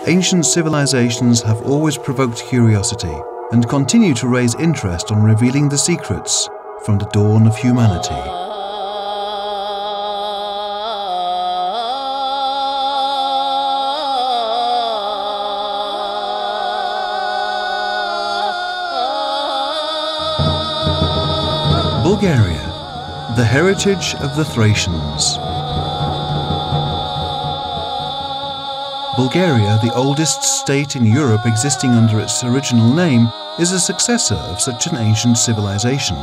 ancient civilizations have always provoked curiosity and continue to raise interest on revealing the secrets from the dawn of humanity. Bulgaria, the heritage of the Thracians. Bulgaria, the oldest state in Europe existing under its original name, is a successor of such an ancient civilization.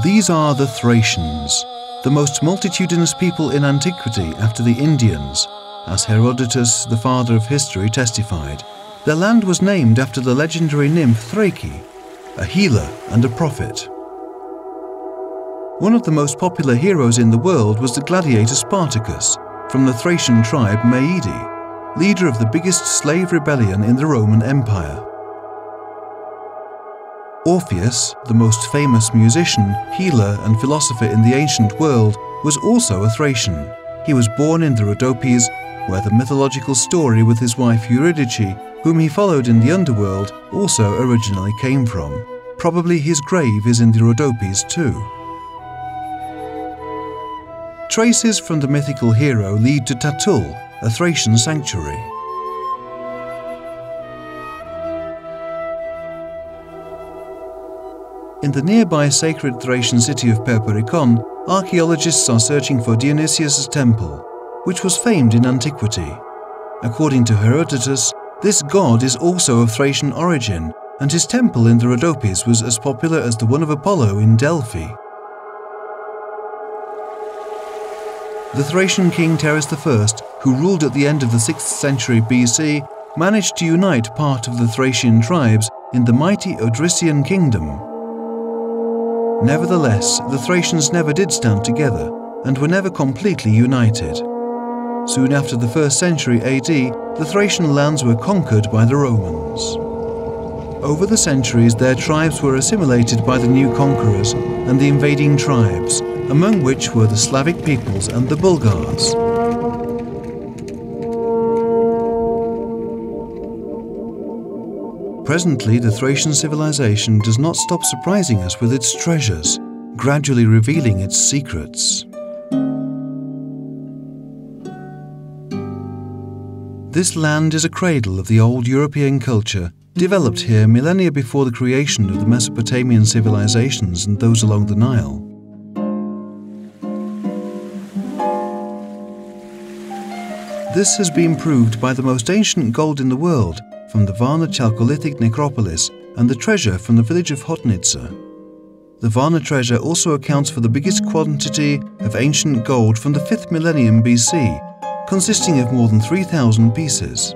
These are the Thracians, the most multitudinous people in antiquity after the Indians, as Herodotus, the father of history, testified. Their land was named after the legendary nymph Thrake, a healer and a prophet. One of the most popular heroes in the world was the gladiator Spartacus, from the Thracian tribe Maidi, leader of the biggest slave rebellion in the Roman Empire. Orpheus, the most famous musician, healer and philosopher in the ancient world, was also a Thracian. He was born in the Rhodopes, where the mythological story with his wife Eurydice, whom he followed in the underworld, also originally came from. Probably his grave is in the Rhodopes too. Traces from the mythical hero lead to Tatul, a Thracian sanctuary. In the nearby sacred Thracian city of Perperikon, archaeologists are searching for Dionysius Temple, which was famed in Antiquity. According to Herodotus, this god is also of Thracian origin, and his temple in the Rhodopes was as popular as the one of Apollo in Delphi. The Thracian king Thrace I, who ruled at the end of the 6th century BC, managed to unite part of the Thracian tribes in the mighty Odrysian kingdom. Nevertheless, the Thracians never did stand together and were never completely united. Soon after the 1st century AD, the Thracian lands were conquered by the Romans. Over the centuries, their tribes were assimilated by the new conquerors and the invading tribes, among which were the Slavic peoples and the Bulgars. Presently, the Thracian civilization does not stop surprising us with its treasures, gradually revealing its secrets. This land is a cradle of the old European culture, developed here millennia before the creation of the Mesopotamian civilizations and those along the Nile. This has been proved by the most ancient gold in the world, from the Varna Chalcolithic necropolis and the treasure from the village of Hotnitsa. The Varna treasure also accounts for the biggest quantity of ancient gold from the 5th millennium BC, consisting of more than 3,000 pieces.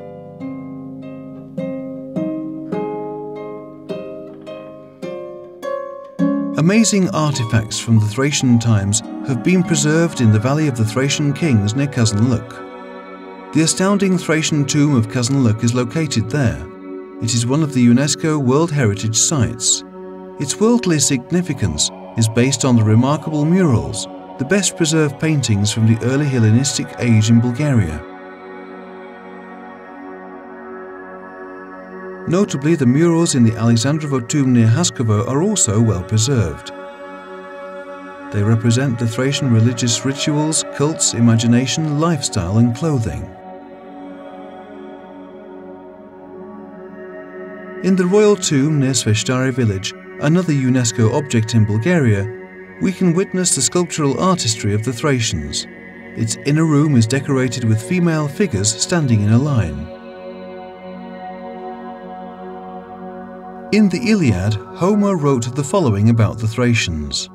Amazing artifacts from the Thracian times have been preserved in the Valley of the Thracian Kings near Kazanluk. The astounding Thracian tomb of Kazanluk is located there. It is one of the UNESCO World Heritage Sites. Its worldly significance is based on the remarkable murals, the best preserved paintings from the early Hellenistic age in Bulgaria. Notably, the murals in the Alexandrova tomb near Haskovo are also well preserved. They represent the Thracian religious rituals, cults, imagination, lifestyle and clothing. In the royal tomb near Sveshtari village, another UNESCO object in Bulgaria, we can witness the sculptural artistry of the Thracians. Its inner room is decorated with female figures standing in a line. In the Iliad, Homer wrote the following about the Thracians.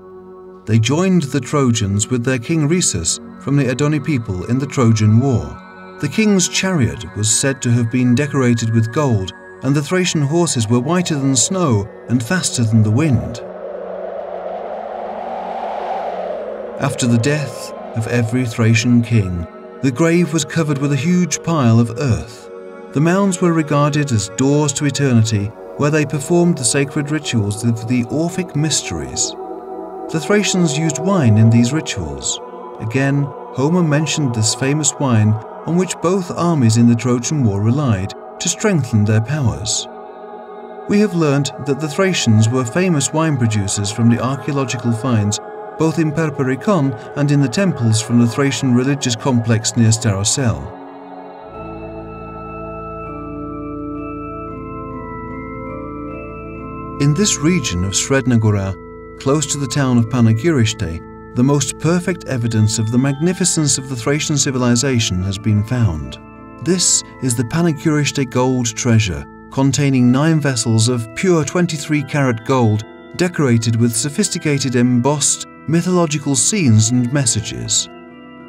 They joined the Trojans with their king Rhesus from the Edoni people in the Trojan War. The king's chariot was said to have been decorated with gold, and the Thracian horses were whiter than snow and faster than the wind. After the death of every Thracian king, the grave was covered with a huge pile of earth. The mounds were regarded as doors to eternity, where they performed the sacred rituals of the Orphic mysteries. The Thracians used wine in these rituals. Again, Homer mentioned this famous wine on which both armies in the Trojan War relied to strengthen their powers. We have learned that the Thracians were famous wine producers from the archaeological finds both in Perperikon and in the temples from the Thracian religious complex near Starosel. In this region of Srednagora, close to the town of Panagyriste, the most perfect evidence of the magnificence of the Thracian civilization has been found. This is the Panagyriste gold treasure, containing 9 vessels of pure 23-carat gold decorated with sophisticated embossed mythological scenes and messages.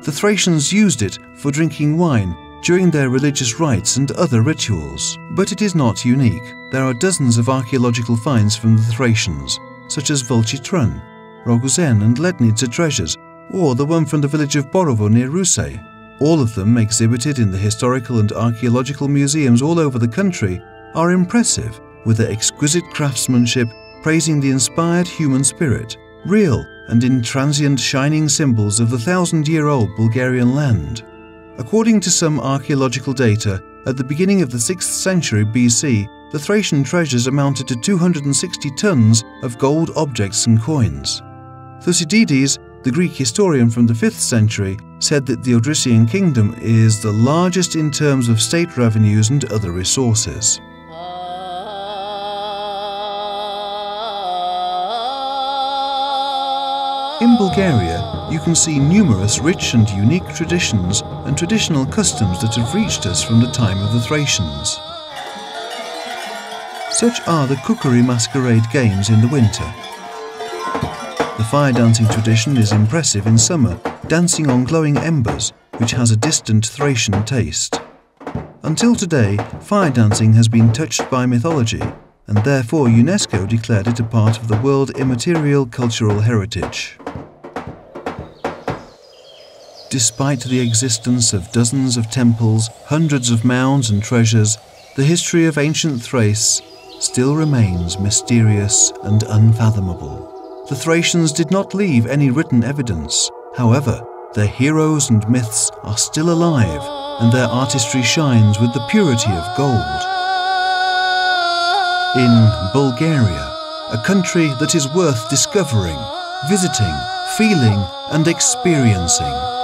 The Thracians used it for drinking wine during their religious rites and other rituals. But it is not unique. There are dozens of archaeological finds from the Thracians, such as Volchitrun, Roguzen and Lednitsa treasures, or the one from the village of Borovo near Rusay. All of them, exhibited in the historical and archaeological museums all over the country, are impressive, with their exquisite craftsmanship praising the inspired human spirit, real and intransient shining symbols of the 1,000-year-old Bulgarian land. According to some archaeological data, at the beginning of the 6th century BC, the Thracian treasures amounted to 260 tons of gold objects and coins. Thucydides, the Greek historian from the 5th century, said that the Odrysian kingdom is the largest in terms of state revenues and other resources. In Bulgaria, you can see numerous rich and unique traditions and traditional customs that have reached us from the time of the Thracians. Such are the kukuri masquerade games in the winter. The fire dancing tradition is impressive in summer, dancing on glowing embers, which has a distant Thracian taste. Until today, fire dancing has been touched by mythology, and therefore UNESCO declared it a part of the World Immaterial Cultural Heritage. Despite the existence of dozens of temples, hundreds of mounds and treasures, the history of ancient Thrace still remains mysterious and unfathomable. The Thracians did not leave any written evidence. However, their heroes and myths are still alive, and their artistry shines with the purity of gold. In Bulgaria, a country that is worth discovering, visiting, feeling, and experiencing.